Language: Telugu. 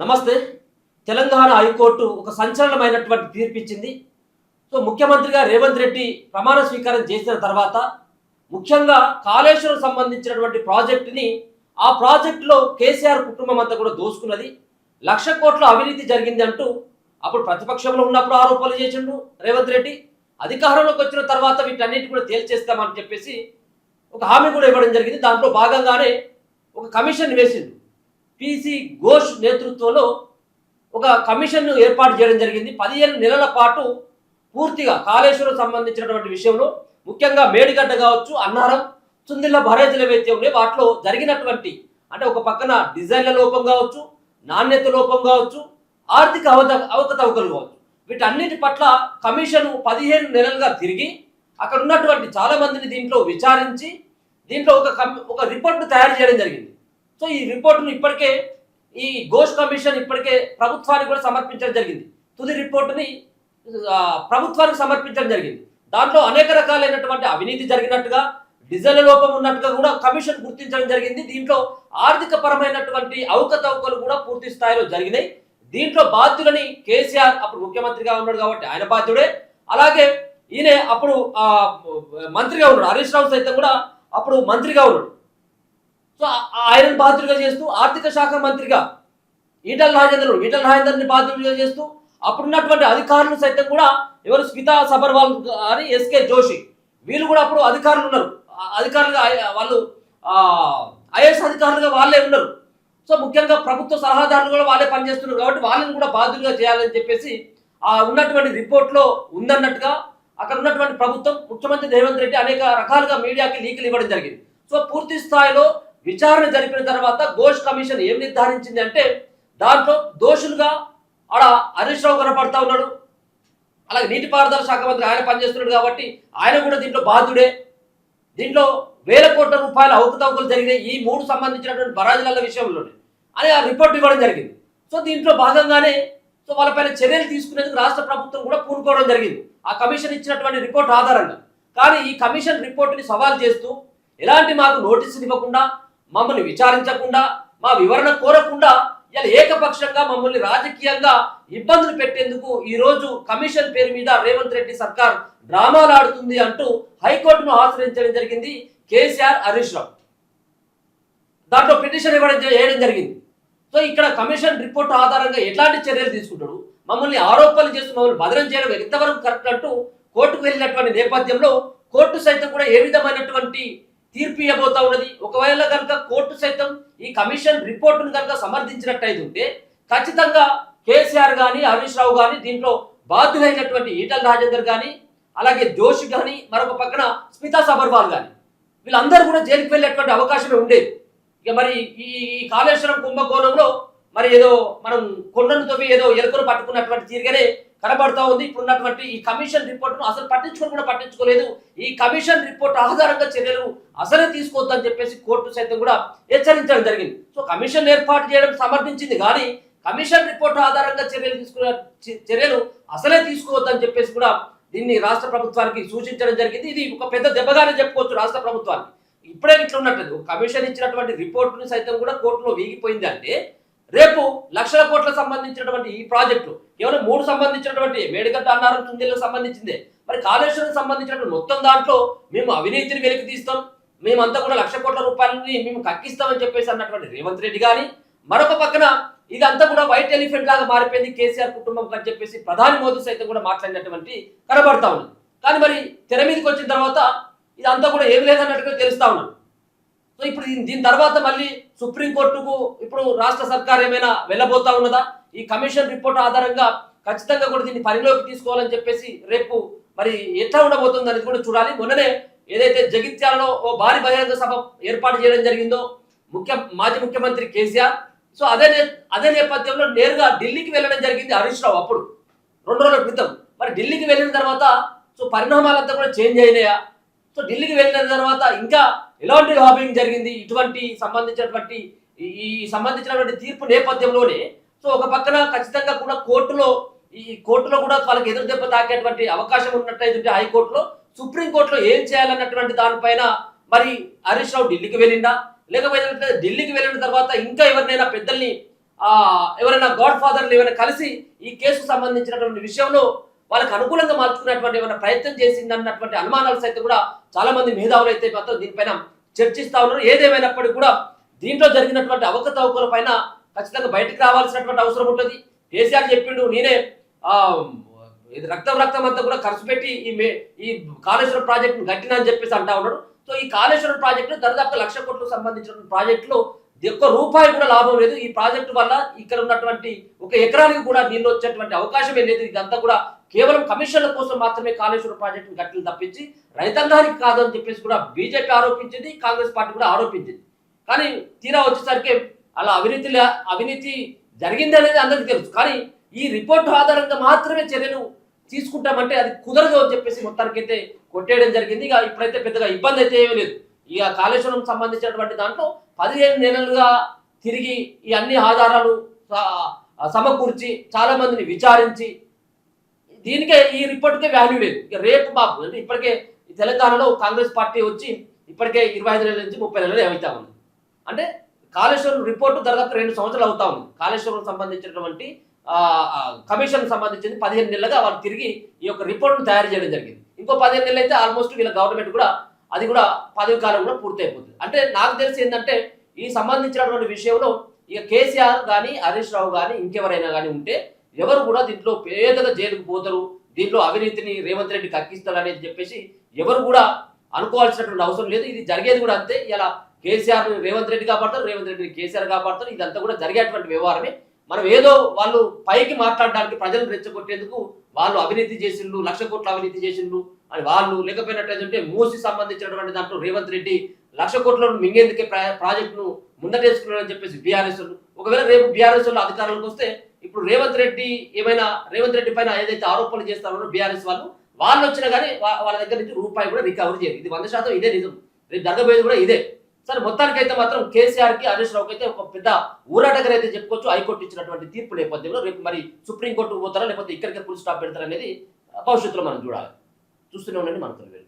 నమస్తే. తెలంగాణ హైకోర్టు ఒక సంచలనమైనటువంటి తీర్పు ఇచ్చింది. ముఖ్యమంత్రిగా రేవంత్ రెడ్డి ప్రమాణ స్వీకారం చేసిన తర్వాత ముఖ్యంగా కాళేశ్వరం సంబంధించినటువంటి ప్రాజెక్టుని ఆ ప్రాజెక్టులో కేసీఆర్ కుటుంబం అంతా కూడా దోసుకున్నది. 1,00,000 కోట్ల అవినీతి జరిగింది అంటూ అప్పుడు ప్రతిపక్షంలో ఉన్నప్పుడు ఆరోపణలు చేసిండు రేవంత్ రెడ్డి. అధికారంలోకి వచ్చిన తర్వాత వీటన్నిటి కూడా తేల్చేస్తామని చెప్పేసి ఒక హామీ కూడా ఇవ్వడం జరిగింది. దాంట్లో భాగంగానే ఒక కమిషన్ వేసిండు. పిసి ఘోష్ నేతృత్వంలో ఒక కమిషన్ను ఏర్పాటు చేయడం జరిగింది. 15 నెలల పాటు పూర్తిగా కాళేశ్వరం సంబంధించినటువంటి విషయంలో ముఖ్యంగా మేడిగడ్డ కావచ్చు, అన్నారం, చుందిళ్ళ బ్యారేజీల ఏవైతే ఉన్నాయో వాటిలో జరిగినటువంటి అంటే ఒక పక్కన డిజైన్ల లోపం కావచ్చు, నాణ్యత లోపం కావచ్చు, ఆర్థిక అవకతవకలు కావచ్చు, వీటన్నిటి పట్ల కమిషన్ 15 నెలలుగా తిరిగి అక్కడ ఉన్నటువంటి చాలా మందిని దీంట్లో విచారించి దీంట్లో ఒక రిపోర్ట్ను తయారు చేయడం జరిగింది. ఈ రిపోర్టును ఇప్పటికే ఈ ఘోష్ కమిషన్ ఇప్పటికే ప్రభుత్వానికి కూడా సమర్పించడం జరిగింది. తుది రిపోర్టుని ప్రభుత్వానికి సమర్పించడం జరిగింది. దాంట్లో అనేక రకాలైనటువంటి అవినీతి జరిగినట్టుగా, డిజైన్ల లోపం ఉన్నట్టుగా కూడా కమిషన్ గుర్తించడం జరిగింది. దీంట్లో ఆర్థిక పరమైనటువంటి అవకతవకలు కూడా పూర్తి స్థాయిలో జరిగినాయి. దీంట్లో బాధ్యులని కేసీఆర్ అప్పుడు ముఖ్యమంత్రిగా ఉన్నాడు కాబట్టి ఆయన బాధ్యుడే. అలాగే ఈయన అప్పుడు మంత్రిగా ఉన్నాడు, హరీష్ రావు సైతం కూడా అప్పుడు మంత్రిగా ఉన్నాడు. ఆయనను బాధ్యులుగా చేస్తూ ఆర్థిక శాఖ మంత్రిగా ఈటల రాజేందర్ని బాధ్యులుగా చేస్తూ అప్పుడున్నటువంటి అధికారులు సైతం కూడా ఎవరు స్మితా సబర్వాల్ అని ఎస్కే జోషి వీళ్ళు కూడా అప్పుడు అధికారులు ఉన్నారు. అధికారులుగా వాళ్ళు ఐఏఎస్ అధికారులుగా వాళ్ళే ఉన్నారు. ముఖ్యంగా ప్రభుత్వ సలహాదారులు కూడా వాళ్ళే పనిచేస్తున్నారు కాబట్టి వాళ్ళని కూడా బాధ్యులుగా చేయాలని చెప్పేసి ఉన్నటువంటి రిపోర్ట్లో ఉందన్నట్టుగా అక్కడ ఉన్నటువంటి ప్రభుత్వం ముఖ్యమంత్రి రేవంత్ రెడ్డి అనేక రకాలుగా మీడియాకి లీకులు ఇవ్వడం జరిగింది. పూర్తి స్థాయిలో విచారణ జరిపిన తర్వాత ఘోష్ కమిషన్ ఏం నిర్ధారించింది అంటే దాంట్లో దోషులుగా ఆడ హరీష్ రావు కనపడతా ఉన్నాడు. అలాగే నీటిపారుదల శాఖ మంత్రి ఆయన పనిచేస్తున్నాడు కాబట్టి ఆయన కూడా దీంట్లో బాధ్యుడే. దీంట్లో 1,000 కోట్ల రూపాయల అవకతవకలు జరిగినాయి ఈ 3 సంబంధించినటువంటి బరాజుల విషయంలోనే అని ఆ రిపోర్ట్ ఇవ్వడం జరిగింది. దీంట్లో భాగంగానే వాళ్ళపైన చర్యలు తీసుకునేందుకు రాష్ట్ర ప్రభుత్వం కూడా పూనుకోవడం జరిగింది ఆ కమిషన్ ఇచ్చినటువంటి రిపోర్ట్ ఆధారంగా. కానీ ఈ కమిషన్ రిపోర్టుని సవాల్ చేస్తూ ఎలాంటి మాకు నోటీసులు ఇవ్వకుండా, మమ్మల్ని విచారించకుండా, మా వివరణ కోరకుండా ఇలా ఏకపక్షంగా మమ్మల్ని రాజకీయంగా ఇబ్బందులు పెట్టేందుకు ఈరోజు కమిషన్ పేరు మీద రేవంత్ రెడ్డి సర్కార్ డ్రామాలు ఆడుతుంది అంటూ హైకోర్టును ఆశ్రయించడం జరిగింది కేసీఆర్, హరీష్ రావు. దాంట్లో పిటిషన్ చేయడం జరిగింది. ఇక్కడ కమిషన్ రిపోర్ట్ ఆధారంగా ఎట్లాంటి చర్యలు తీసుకుంటాడు, మమ్మల్ని ఆరోపణలు చేస్తూ మమ్మల్ని బదనం చేయడం ఎంతవరకు కరెక్ట్ అంటూ కోర్టుకు వెళ్ళినటువంటి నేపథ్యంలో కోర్టు సైతం కూడా ఏ విధమైనటువంటి తీర్పు ఇవ్వబోతా ఉన్నది. ఒకవేళ కనుక కోర్టు సైతం ఈ కమిషన్ రిపోర్టును కనుక సమర్థించినట్టయితే ఖచ్చితంగా కేసీఆర్ కానీ, హరీష్ రావు కానీ, దీంట్లో బాధ్యులైనటువంటి ఈటల రాజేందర్ కానీ, అలాగే జోషి కానీ, మరొక పక్కన స్మితా సబర్వాల్ కానీ వీళ్ళందరూ కూడా జైలుకి వెళ్ళేటువంటి అవకాశమే ఉండేది. మరి ఈ కాళేశ్వరం కుంభకోణంలో మరి ఏదో మనం కొండను తవ్వి ఏదో ఎలుకను పట్టుకున్నటువంటి తీరుగానే కనబడతా ఉంది. ఇప్పుడున్నటువంటి ఈ కమిషన్ రిపోర్టును అసలు పట్టించుకోలేదు. ఈ కమిషన్ రిపోర్ట్ ఆధారంగా చర్యలు అసలే తీసుకోవద్దని చెప్పేసి కోర్టు సైతం కూడా హెచ్చరించడం జరిగింది. కమిషన్ ఏర్పాటు చేయడం సమర్థించింది కానీ కమిషన్ రిపోర్ట్ ఆధారంగా చర్యలు అసలే తీసుకోవద్దని చెప్పేసి కూడా దీన్ని రాష్ట్ర ప్రభుత్వానికి సూచించడం జరిగింది. ఇది ఒక పెద్ద దెబ్బగానే చెప్పుకోవచ్చు రాష్ట్ర ప్రభుత్వానికి. ఇప్పుడే ఇట్లా ఉన్నట్టు కమిషన్ ఇచ్చినటువంటి రిపోర్టును సైతం కూడా కోర్టులో వీగిపోయింది అంటే రేపు 1,00,000 కోట్ల సంబంధించినటువంటి ఈ ప్రాజెక్టు కేవలం 3 సంబంధించినటువంటి మేడిగడ్డ, అన్నారం, చుందిళ్ళకు సంబంధించిందే. మరి కాళేశ్వరం సంబంధించినటువంటి మొత్తం దాంట్లో మేము అవినీతిని వెలికి తీస్తాం, మేమంతా కూడా 1,00,000 కోట్ల రూపాయలని మేము కక్కిస్తామని చెప్పేసి అన్నటువంటి రేవంత్ రెడ్డి కానీ, మరొక పక్కన ఇదంతా కూడా వైట్ ఎలిఫెంట్ లాగా మారిపోయింది కేసీఆర్ కుటుంబం అని చెప్పేసి ప్రధాని మోదీ సైతం కూడా మాట్లాడినటువంటి కనబడతా ఉంది. కానీ మరి తెర మీదకి వచ్చిన తర్వాత ఇదంతా కూడా ఏమి లేదన్నట్టుగా తెలుస్తా ఉన్నాడు. ఇప్పుడు దీని తర్వాత మళ్ళీ సుప్రీంకోర్టుకు ఇప్పుడు రాష్ట్ర సర్కార్ ఏమైనా వెళ్ళబోతా ఉన్నదా? ఈ కమిషన్ రిపోర్ట్ ఆధారంగా ఖచ్చితంగా కూడా దీన్ని పరిలోకి తీసుకోవాలని చెప్పేసి రేపు మరి ఎట్లా ఉండబోతుంది అనేది కూడా చూడాలి. మొన్ననే ఏదైతే జగిత్యాలలో ఓ భారీ బహిరంగ సభ ఏర్పాటు చేయడం జరిగిందో మాజీ ముఖ్యమంత్రి కేసీఆర్, అదే నేపథ్యంలో నేరుగా ఢిల్లీకి వెళ్ళడం జరిగింది హరీష్ రావు. అప్పుడు 2 రోజుల క్రితం మరి ఢిల్లీకి వెళ్ళిన తర్వాత పరిణామాలంతా కూడా చేంజ్ అయినాయా? ఢిల్లీకి వెళ్ళిన తర్వాత ఇంకా ఎలాంటి లాబింగ్ జరిగింది ఇటువంటి సంబంధించినటువంటి తీర్పు నేపథ్యంలోనే ఒక పక్కన ఖచ్చితంగా కూడా కోర్టులో కూడా వాళ్ళకి ఎదురు దెబ్బ తాకేటువంటి అవకాశం ఉన్నట్టయితే హైకోర్టులో, సుప్రీంకోర్టులో ఏం చేయాలన్నటువంటి దానిపైన మరి హరీష్ రావు ఢిల్లీకి వెళ్ళిందా, లేకపోతే ఢిల్లీకి వెళ్ళిన తర్వాత ఇంకా ఎవరినైనా పెద్దల్ని ఎవరైనా గాడ్ ఫాదర్లు ఏమైనా కలిసి ఈ కేసుకు సంబంధించినటువంటి విషయంలో వాళ్ళకి అనుకూలంగా మార్చుకునేటువంటి ఏమైనా ప్రయత్నం చేసిందన్నటువంటి అనుమానాలు సైతం కూడా చాలా మంది మేధావులు అయితే మాత్రం దీనిపైన చర్చిస్తా ఉన్నారు. ఏదేమైనప్పటికీ కూడా దీంట్లో జరిగినటువంటి అవకతవకల పైన ఖచ్చితంగా బయటికి రావాల్సినటువంటి అవసరం ఉంటుంది. కేసీఆర్ చెప్పిండు, నేనే ఇది రక్తం అంతా కూడా ఖర్చు పెట్టి ఈ కాళేశ్వరం ప్రాజెక్టును కట్టినా అని చెప్పేసి అంటా ఉన్నాడు. సో ఈ కాళేశ్వరం ప్రాజెక్టు దాదాపు 1,00,000 కోట్లకు సంబంధించిన ప్రాజెక్టులో ఒక్క రూపాయి కూడా లాభం లేదు. ఈ ప్రాజెక్టు వల్ల ఇక్కడ ఉన్నటువంటి 1 ఎకరానికి కూడా నీళ్ళు వచ్చేటువంటి అవకాశమే లేదు. ఇదంతా కూడా కేవలం కమిషన్ల కోసం మాత్రమే కాళేశ్వరం ప్రాజెక్టును కట్టిన తప్పించి రైతాంగానికి కాదు అని చెప్పేసి కూడా బీజేపీ ఆరోపించింది, కాంగ్రెస్ పార్టీ కూడా ఆరోపించింది. కానీ తీరా వచ్చేసరికి అలా అవినీతి జరిగింది అనేది అందరికీ తెలుసు. కానీ ఈ రిపోర్టు ఆధారంగా మాత్రమే చర్యలు తీసుకుంటామంటే అది కుదరదు అని చెప్పేసి మొత్తానికైతే కొట్టేయడం జరిగింది. ఇక ఇప్పుడైతే పెద్దగా ఇబ్బంది అయితే ఏమీ లేదు. ఇక కాళేశ్వరం సంబంధించినటువంటి దాంట్లో 15 నెలలుగా తిరిగి ఈ అన్ని ఆధారాలు సమకూర్చి చాలా మందిని విచారించి దీనికే ఈ రిపోర్ట్కే వాల్యూ లేదు. ఇక రేపు మాపు అంటే ఇప్పటికే తెలంగాణలో కాంగ్రెస్ పార్టీ వచ్చి ఇప్పటికే 25 నెలల నుంచి 30 నెలలు అవుతా ఉంది. అంటే కాళేశ్వరం రిపోర్టు దాదాపు 2 సంవత్సరాలు అవుతా ఉంది. కాళేశ్వరం సంబంధించినటువంటి కమిషన్ సంబంధించింది 15 నెలలుగా వాళ్ళు తిరిగి ఈ యొక్క రిపోర్ట్ను తయారు చేయడం జరిగింది. ఇంకో 15 నెలలు అయితే ఆల్మోస్ట్ వీళ్ళ గవర్నమెంట్ కూడా అది కూడా పదవి కాలం కూడా పూర్తి అయిపోతుంది. అంటే నాకు తెలిసి ఏంటంటే ఈ సంబంధించినటువంటి విషయంలో ఇక కేసీఆర్ కానీ హరీష్ రావు కానీ ఇంకెవరైనా కానీ ఉంటే ఎవరు కూడా దీంట్లో పేదగా జైలుకు పోతారు, దీంట్లో అవినీతిని రేవంత్ రెడ్డి కక్కిస్తాడు అనేది చెప్పేసి ఎవరు కూడా అనుకోవాల్సినటువంటి అవసరం లేదు. ఇది జరిగేది కూడా అంతే. ఇలా కేసీఆర్ రేవంత్ రెడ్డి కాపాడతారు, రేవంత్ రెడ్డిని కేసీఆర్ కాపాడతారు. ఇదంతా కూడా జరిగేటువంటి వ్యవహారమే. మనం ఏదో వాళ్ళు పైకి మాట్లాడడానికి ప్రజలను రెచ్చగొట్టేందుకు వాళ్ళు అవినీతి చేసిండ్రు, 1,00,000 కోట్ల అవినీతి చేసిండ్రు అని వాళ్ళు లేకపోయినట్లయితే మూసి సంబంధించినటువంటి దాంట్లో రేవంత్ రెడ్డి 1,00,000 కోట్లను మింగేందుకే ప్రాజెక్టును ముందటేసుకున్నారని చెప్పేసి బీఆర్ఎస్ వాళ్ళు. ఒకవేళ రేపు బీఆర్ఎస్ వాళ్ళు అధికారంలోకి వస్తే ఇప్పుడు రేవంత్ రెడ్డి పైన ఏదైతే ఆరోపణలు చేస్తారో బీఆర్ఎస్ వాళ్ళు వచ్చినా కానీ వాళ్ళ దగ్గర నుంచి రూపాయి కూడా రికవరీ చేయరు. ఇది 100% ఇదే నిజం. రేపు జరగబోయేది కూడా ఇదే. సరే మొత్తానికైతే మాత్రం కేసీఆర్కి హరీష్ రావుకి అయితే ఒక పెద్ద ఊరాటగారు అయితే చెప్పుకోవచ్చు. హైకోర్టు ఇచ్చినటువంటి తీర్పు నేపథ్యంలో రేపు మరి సుప్రీంకోర్టుకు పోతారా లేకపోతే ఇక్కడికే ఫుల్ స్టాప్ పెడతారా అనేది భవిష్యత్తులో మనం చూడాలి. చూస్తూనే ఉండండి మనతో.